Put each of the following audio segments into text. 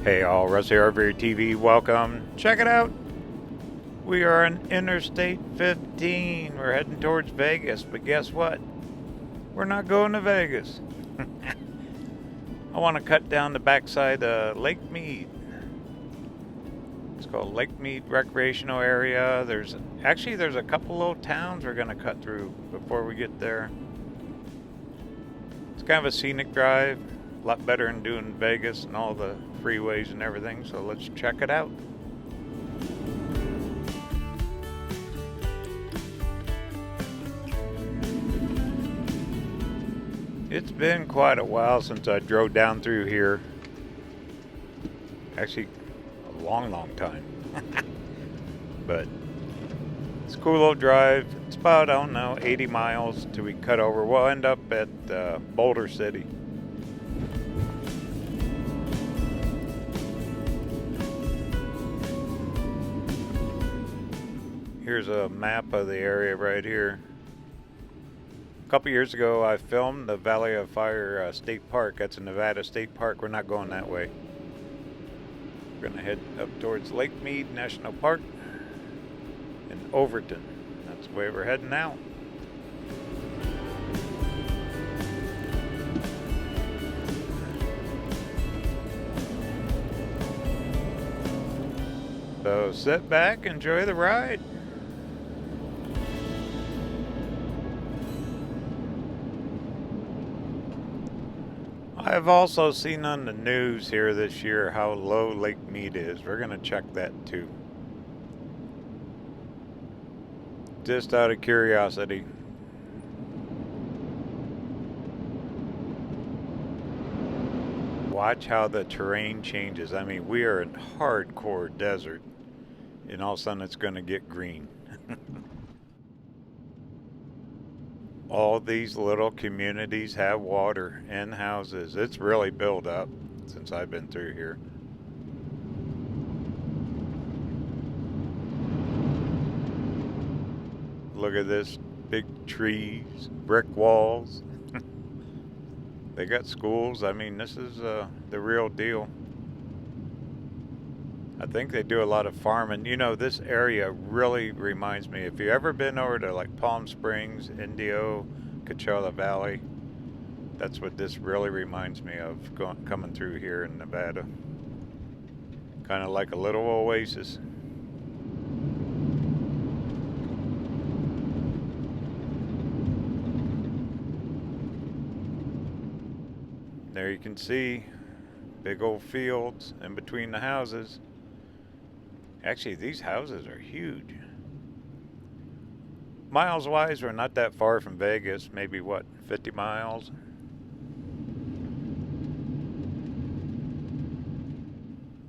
Hey all, Russ here, RVerTV, welcome. Check it out. We are on Interstate 15. We're heading towards Vegas, but guess what? We're not going to Vegas. I want to cut down the backside of Lake Mead. It's called Lake Mead Recreational Area. There's a couple little towns we're going to cut through before we get there. It's kind of a scenic drive. A lot better than doing Vegas and all the freeways and everything, so let's check it out. It's been quite a while since I drove down through here. Actually, a long time. But it's a cool little drive. It's about, I don't know, 80 miles till we cut over. We'll end up at Boulder City. Here's a map of the area right here. A couple years ago I filmed the Valley of Fire State Park. That's a Nevada State Park. We're not going that way. We're gonna head up towards Lake Mead National Park in Overton. That's the way we're heading now. So sit back, enjoy the ride. I've also seen on the news here this year how low Lake Mead is. We're going to check that too. Just out of curiosity. Watch how the terrain changes. I mean, we are in hardcore desert, and all of a sudden it's going to get green. All these little communities have water and houses. It's really built up since I've been through here. Look at this, big trees, brick walls. They got schools. I mean, this is the real deal. I think they do a lot of farming. You know, this area really reminds me, if you've ever been over to like Palm Springs, Indio, Coachella Valley, that's what this really reminds me of, coming through here in Nevada. Kind of like a little oasis. There you can see big old fields in between the houses. Actually, these houses are huge. Miles wise, we're not that far from Vegas. Maybe what, 50 miles?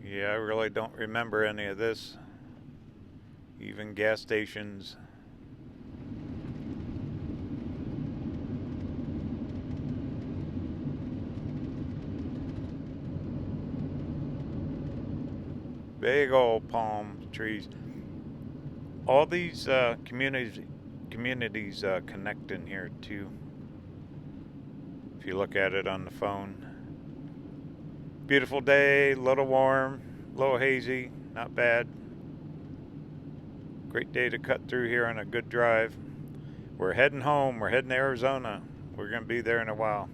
Yeah, I really don't remember any of this. Even gas stations. Big old palm trees. All these communities connect in here too. If you look at it on the phone. Beautiful day, a little warm, a little hazy, not bad. Great day to cut through here on a good drive. We're heading home. We're heading to Arizona. We're going to be there in a while.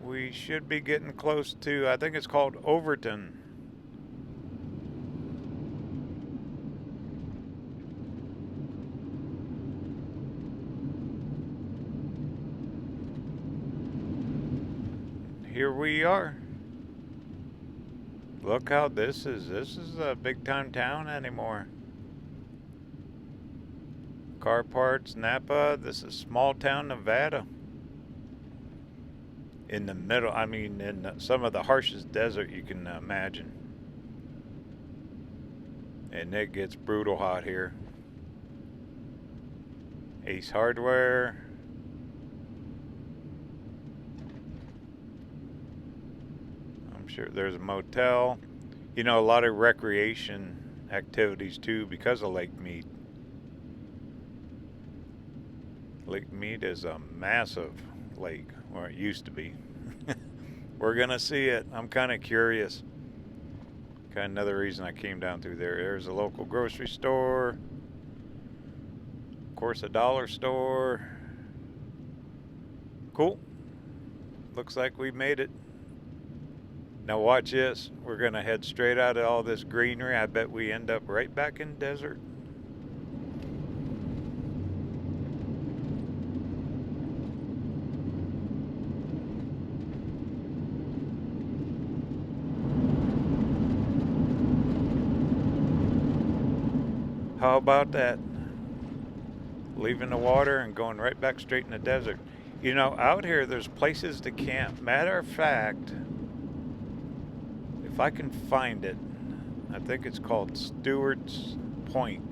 We should be getting close to, I think it's called Overton. Here we are. Look how this is a big time town anymore. Car parts, Napa, this is small town Nevada. In the middle, I mean, in some of the harshest desert you can imagine. And it gets brutal hot here. Ace Hardware. I'm sure there's a motel. You know, a lot of recreation activities too because of Lake Mead. Lake Mead is a massive lake, or it used to be. We're gonna see it. I'm kind of curious. Kind of another reason I came down through there. There's a local grocery store. Of course, a dollar store. Cool. Looks like we made it. Now watch this. We're gonna head straight out of all this greenery. I bet we end up right back in desert. How about that? Leaving the water and going right back straight in the desert. You know, out here there's places to camp. Matter of fact, if I can find it, I think it's called Stewart's Point.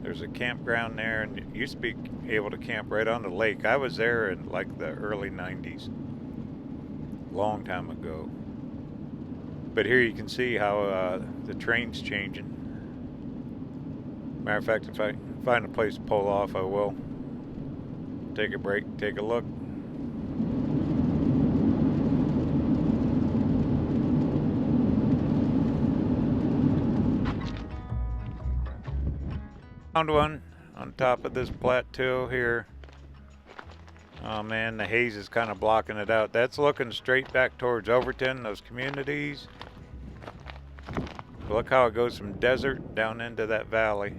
There's a campground there, and you used to be able to camp right on the lake. I was there in like the early 90s. Long time ago. But here you can see how the train's changing. Matter of fact, if I find a place to pull off, I will. Take a break, take a look. Found one on top of this plateau here. Oh man, the haze is kind of blocking it out. That's looking straight back towards Overton, those communities. Look how it goes from desert down into that valley,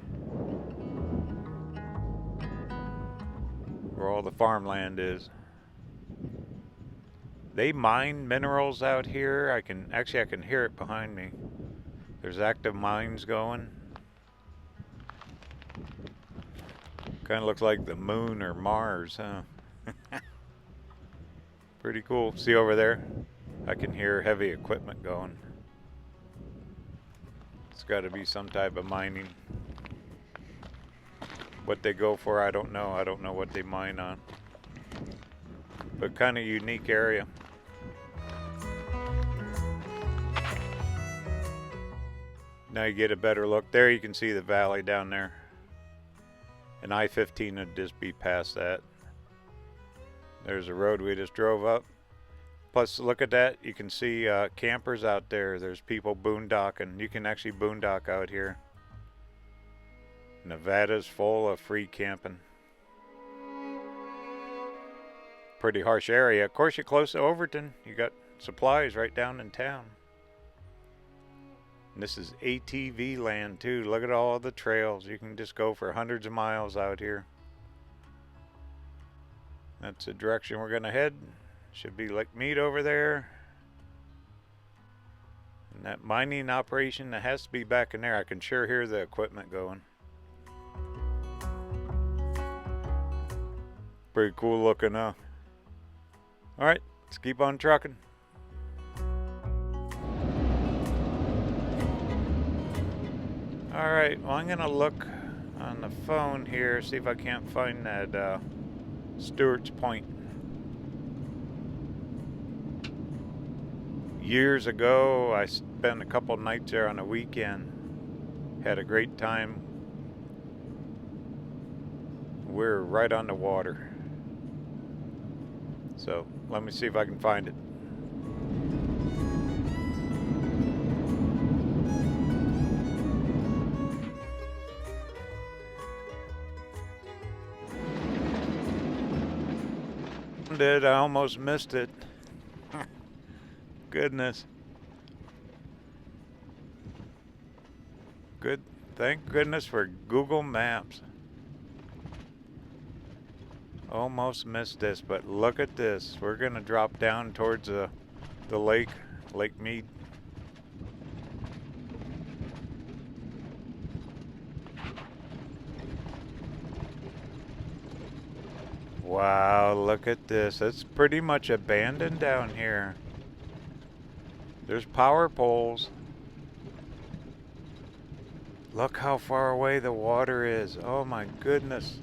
where all the farmland is. They mine minerals out here. I can hear it behind me. There's active mines going. Kind of looks like the moon or Mars, huh? Pretty cool. See over there? I can hear heavy equipment going. It's got to be some type of mining. What they go for, I don't know. I don't know what they mine on. But kind of unique area. Now you get a better look. There you can see the valley down there. And I-15 would just be past that. There's a road we just drove up. Plus, look at that. You can see campers out there. There's people boondocking. You can actually boondock out here. Nevada's full of free camping. Pretty harsh area. Of course, you're close to Overton. You got supplies right down in town. And this is ATV land too. Look at all the trails. You can just go for hundreds of miles out here. That's the direction we're gonna head. Should be Lake Mead over there. And that mining operation, that has to be back in there. I can sure hear the equipment going. Pretty cool looking, huh? Alright, let's keep on trucking. Alright, well, I'm gonna look on the phone here, see if I can't find that Stewart's Point. Years ago, I spent a couple nights there on a weekend. Had a great time. We're right on the water. So, let me see if I can find it. I almost missed it. Goodness. Good. Thank goodness for Google Maps. Almost missed this, but look at this. We're gonna drop down towards the lake, Lake Mead. Wow, look at this. It's pretty much abandoned down here. There's power poles. Look how far away the water is. Oh my goodness.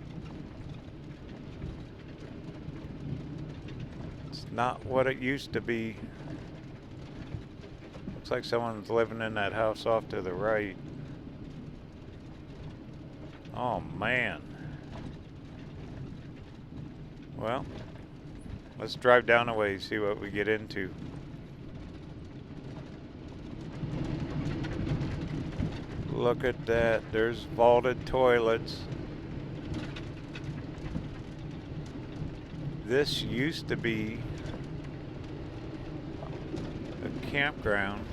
It's not what it used to be. Looks like someone's living in that house off to the right. Oh man. Well, let's drive down a way, see what we get into. Look at that. There's vaulted toilets. This used to be a campground.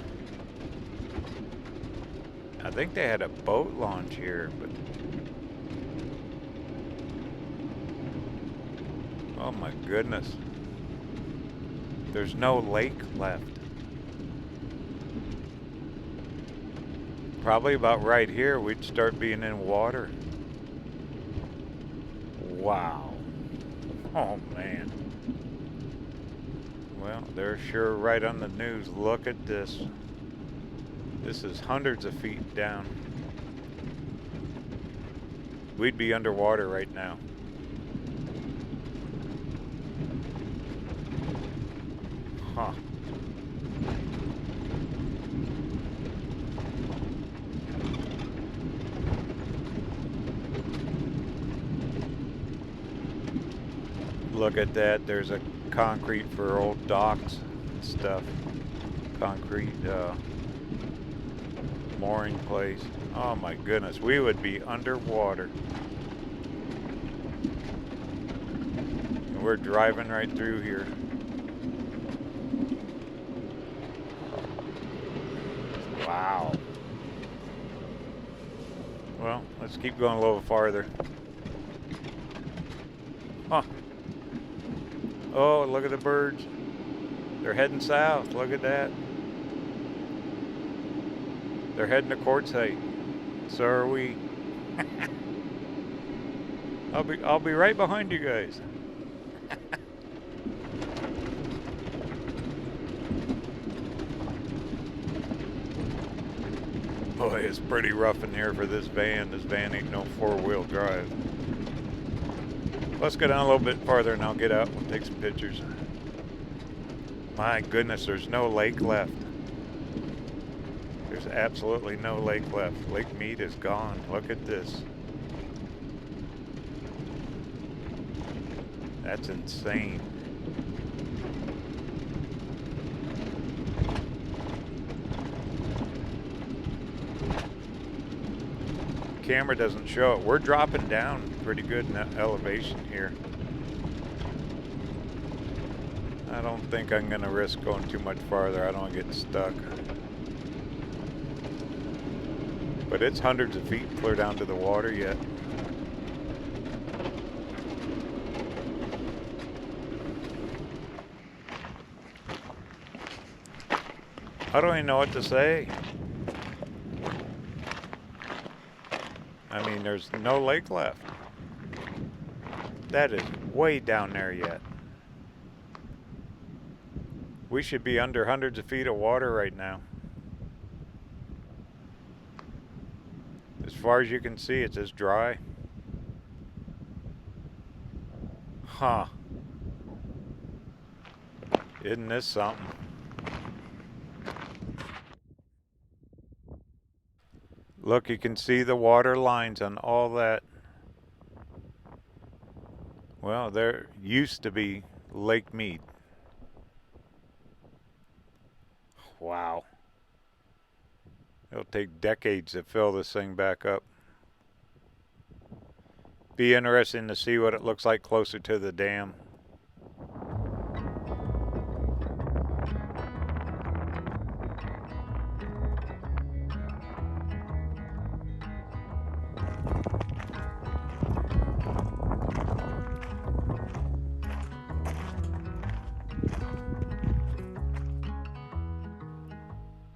I think they had a boat launch here, but oh my goodness. There's no lake left. Probably about right here we'd start being in water. Wow. Oh man. Well, they're sure right on the news. Look at this. This is hundreds of feet down. We'd be underwater right now. Huh. Look at that. There's a concrete for old docks and stuff. Concrete mooring place. Oh my goodness, we would be underwater. And we're driving right through here. Wow. Well, let's keep going a little farther. Huh. Oh, look at the birds. They're heading south. Look at that. They're heading to Quartzsite. So are we. I'll be right behind you guys. Boy, it's pretty rough in here for this van. This van ain't no four-wheel drive. Let's go down a little bit farther and I'll get out. We'll take some pictures. My goodness, there's no lake left. There's absolutely no lake left. Lake Mead is gone. Look at this. That's insane. Camera doesn't show it. We're dropping down pretty good in that elevation here. I don't think I'm gonna risk going too much farther. I don't want to get stuck. But it's hundreds of feet clear down to the water yet. I don't even know what to say. I mean, there's no lake left. That is way down there yet. We should be under hundreds of feet of water right now. As far as you can see, it's as dry. Huh. Isn't this something? Look, you can see the water lines on all that. Well, there used to be Lake Mead. Wow. It'll take decades to fill this thing back up. Be interesting to see what it looks like closer to the dam.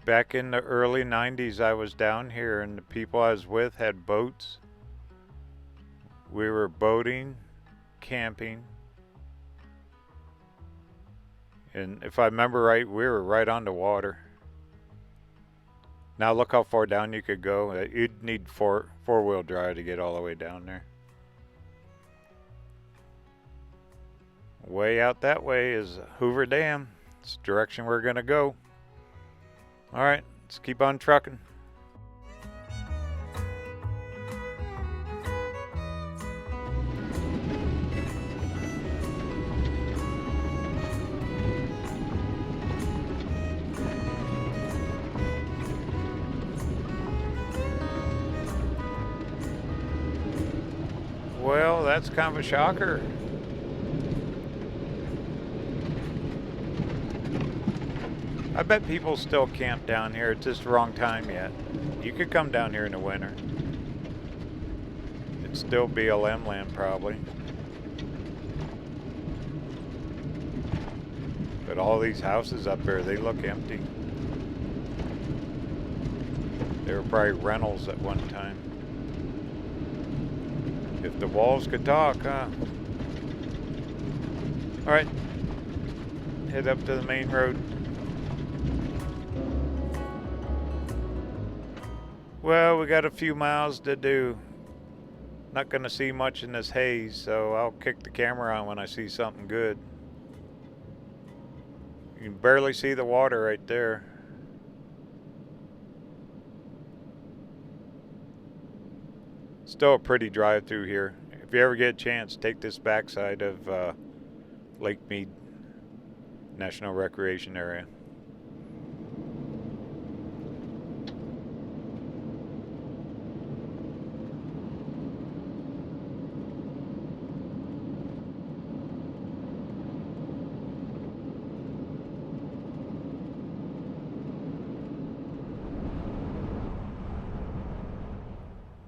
Back in the early 90s, I was down here and the people I was with had boats. We were boating, camping. And if I remember right, we were right on the water. Now look how far down you could go. You'd need four-wheel drive to get all the way down there. Way out that way is Hoover Dam. It's the direction we're gonna go. All right, let's keep on trucking. that's kind of a shocker. I bet people still camp down here. It's just the wrong time yet. You could come down here in the winter. It'd still BLM land probably. But all these houses up there, they look empty. They were probably rentals at one time. If the walls could talk, huh? Alright. Head up to the main road. Well, we got a few miles to do. Not gonna see much in this haze, so I'll kick the camera on when I see something good. You can barely see the water right there. Still a pretty drive through here. If you ever get a chance, take this backside of Lake Mead National Recreation Area.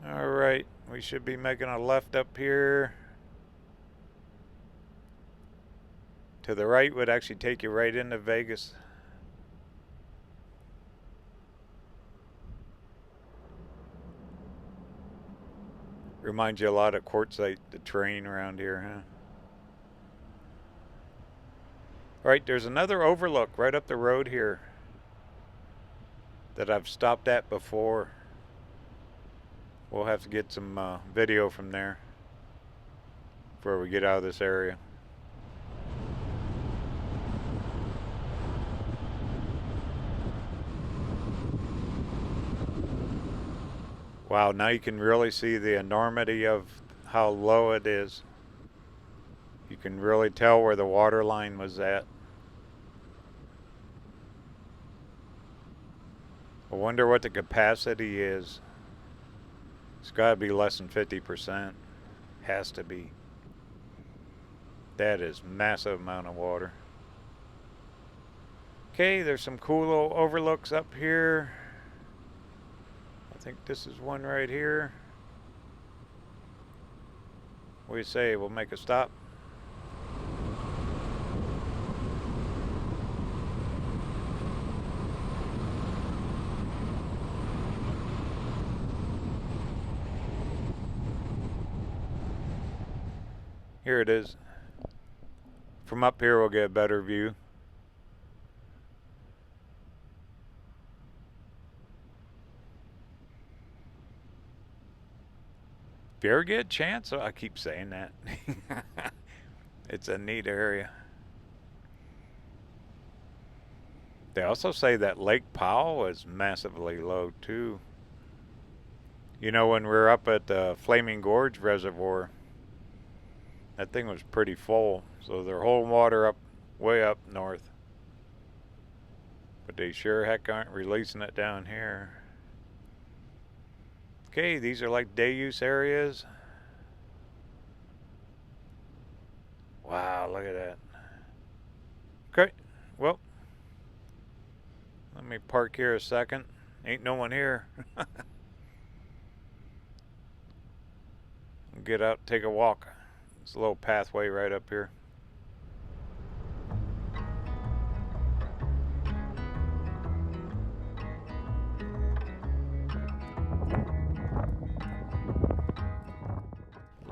Alright, we should be making a left up here. To the right would actually take you right into Vegas. Reminds you a lot of Quartzsite, the terrain around here, huh? Alright, there's another overlook right up the road here that I've stopped at before. We'll have to get some video from there before we get out of this area. Wow, now you can really see the enormity of how low it is. You can really tell where the water line was at. I wonder what the capacity is. It's got to be less than 50%. Has to be. That is massive amount of water. Okay, there's some cool little overlooks up here. I think this is one right here. What do you say? We'll make a stop. Here it is. From up here we'll get a better view. If you ever get a chance, I keep saying that. It's a neat area. They also say that Lake Powell is massively low too. You know, when we're up at the Flaming Gorge Reservoir, that thing was pretty full, so they're holding water up way up north. But they sure heck aren't releasing it down here. Okay, these are like day use areas. Wow, look at that. Okay, well, let me park here a second. Ain't no one here. Get out, take a walk. It's a little pathway right up here.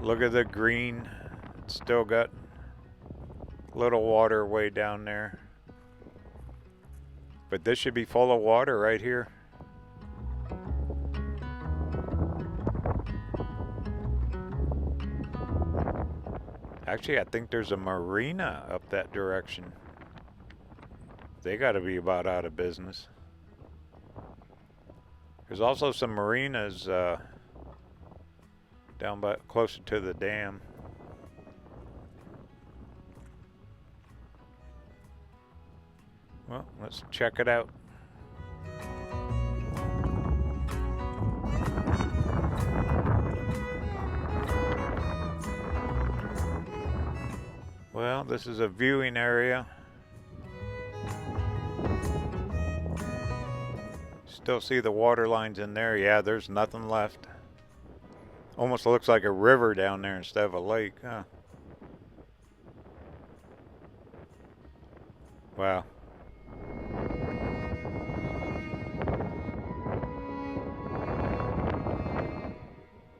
Look at the green. It's still got little water way down there. But this should be full of water right here. Actually, I think there's a marina up that direction. They got to be about out of business. There's also some marinas down by closer to the dam. Well, let's check it out. Well, this is a viewing area. Still see the water lines in there. Yeah, there's nothing left. Almost looks like a river down there instead of a lake, huh? Wow.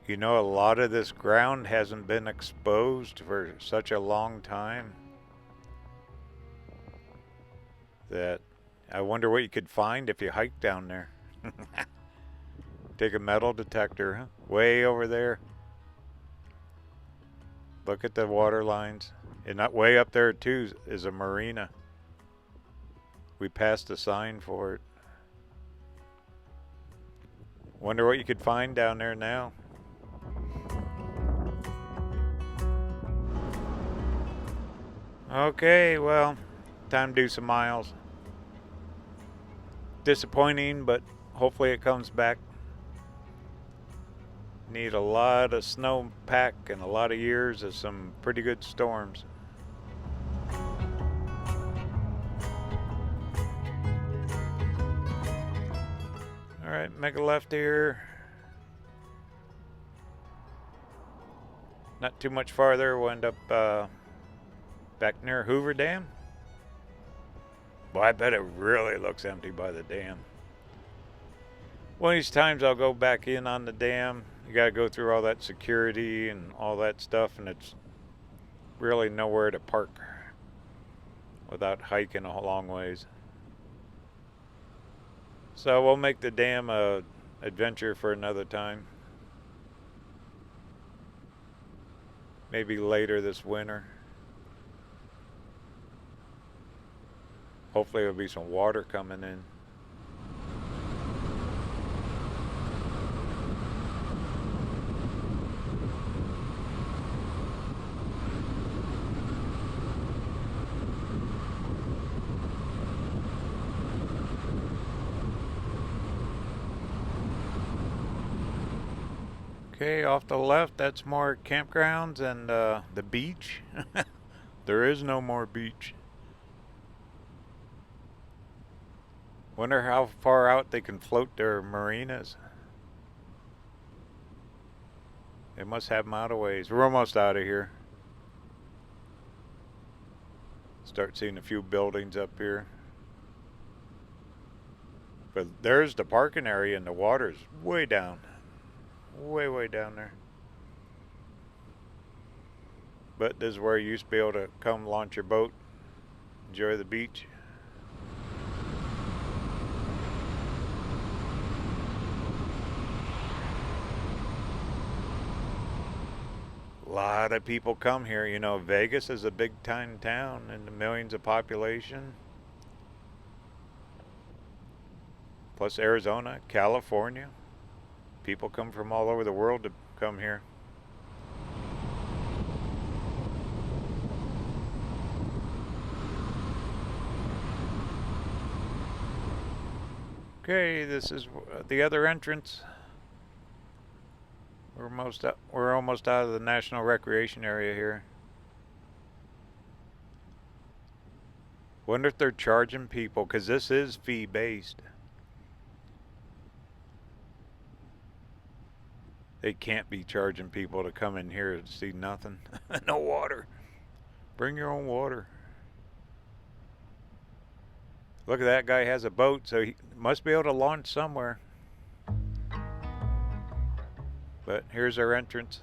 You know, a lot of this ground hasn't been exposed for such a long time that I wonder what you could find if you hike down there. Take a metal detector, huh? Way over there. Look at the water lines. And not way up there too is a marina. We passed a sign for it. Wonder what you could find down there now. Okay, well, time to do some miles. Disappointing, but hopefully it comes back. Need a lot of snowpack and a lot of years of some pretty good storms. Alright, make a left here. Not too much farther, we'll end up back near Hoover Dam. Well, I bet it really looks empty by the dam. One of these times I'll go back in on the dam. You gotta go through all that security and all that stuff, and it's really nowhere to park without hiking a long ways. So we'll make the dam a adventure for another time. Maybe later this winter. Hopefully there'll be some water coming in. Okay, off to the left, that's more campgrounds and the beach. There is no more beach. Wonder how far out they can float their marinas. They must have them out of ways. We're almost out of here. Start seeing a few buildings up here. But there's the parking area, and the water's way down. Way down there. But this is where you used to be able to come launch your boat, enjoy the beach. A lot of people come here. You know, Vegas is a big time town and the millions of population. Plus Arizona, California. People come from all over the world to come here. Okay, this is the other entrance. We're almost out of the National Recreation Area here. Wonder if they're charging people, because this is fee-based. They can't be charging people to come in here to see nothing. No water. Bring your own water. Look at that guy has a boat, so he must be able to launch somewhere. But here's our entrance.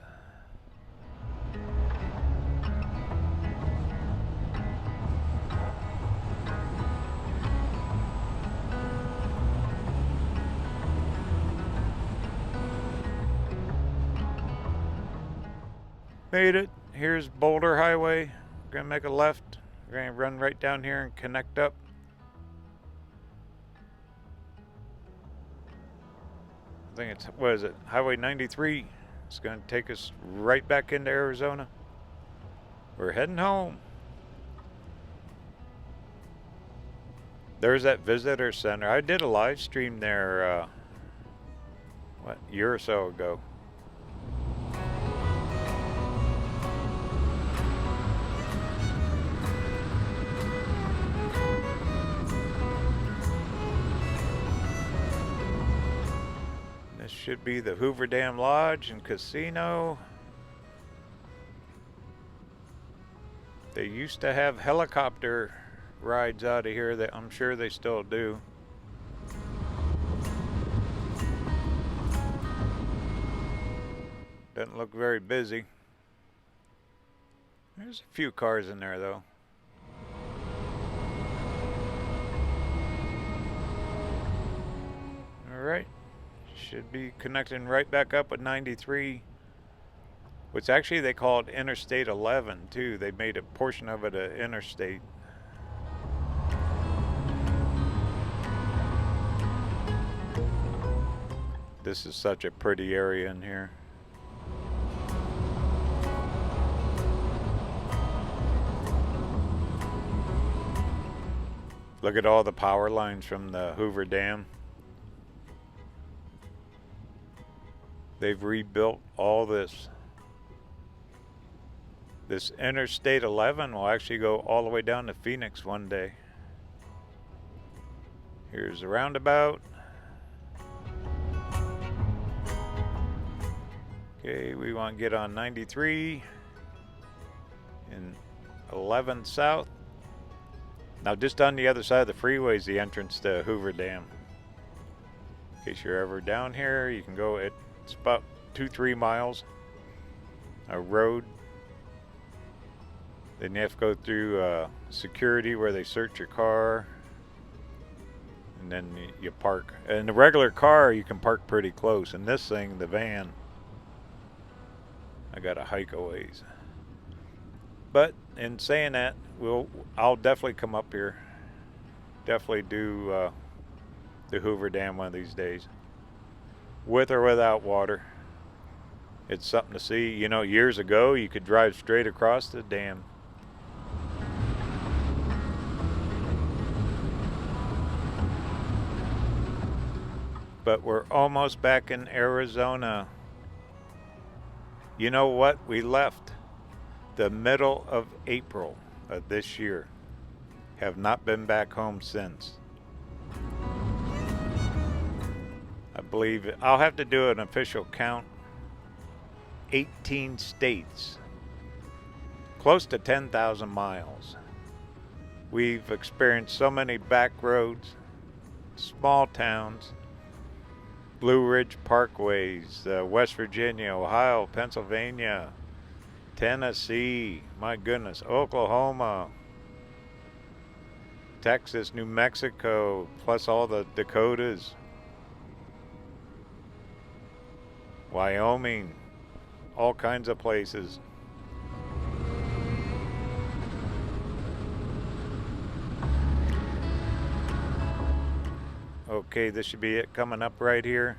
Made it. Here's Boulder Highway. We're gonna make a left. We're gonna run right down here and connect up. I think it's, what is it, Highway 93. It's gonna take us right back into Arizona. We're heading home. There's that visitor center. I did a live stream there, a year or so ago. should be the Hoover Dam Lodge and Casino. They used to have helicopter rides out of here that I'm sure they still do. Doesn't look very busy. There's a few cars in there though. Alright, should be connecting right back up with 93, which actually they call it Interstate 11 too. They made a portion of it an interstate. This is such a pretty area in here. Look at all the power lines from the Hoover Dam. They've rebuilt all this. This Interstate 11 will actually go all the way down to Phoenix one day. Here's the roundabout. Okay, we want to get on 93 and 11 South. Now just on the other side of the freeway is the entrance to Hoover Dam. In case you're ever down here, you can go, it's about 2-3 miles a road. Then you have to go through security where they search your car. And then you park. In the regular car, you can park pretty close. In this thing, the van, I got to hike a ways. But in saying that, I'll definitely come up here. Definitely do the Hoover Dam one of these days. With or without water. It's something to see. You know, years ago, you could drive straight across the dam. But we're almost back in Arizona. You know what? We left the middle of April of this year. Have not been back home since. I believe I'll have to do an official count. 18 states. Close to 10,000 miles. We've experienced so many back roads, small towns, Blue Ridge Parkways, West Virginia, Ohio, Pennsylvania, Tennessee, my goodness, Oklahoma, Texas, New Mexico, plus all the Dakotas, Wyoming, all kinds of places. Okay, this should be it coming up right here.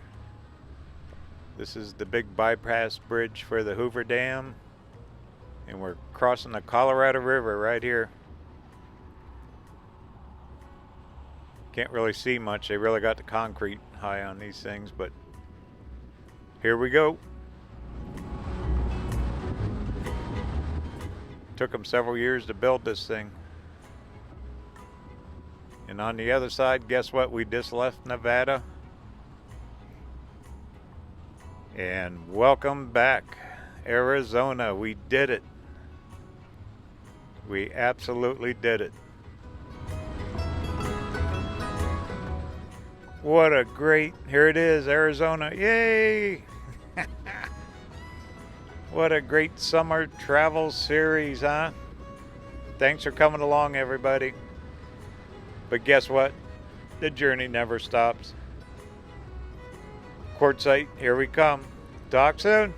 This is the big bypass bridge for the Hoover Dam. And we're crossing the Colorado River right here. Can't really see much. They really got the concrete high on these things, but here we go. Took them several years to build this thing. And on the other side, guess what? We just left Nevada. And welcome back, Arizona. We did it. We absolutely did it. What a great, here it is, Arizona. Yay! What a great summer travel series, huh? Thanks for coming along, everybody. But guess what? The journey never stops. Quartzsite, here we come. Talk soon.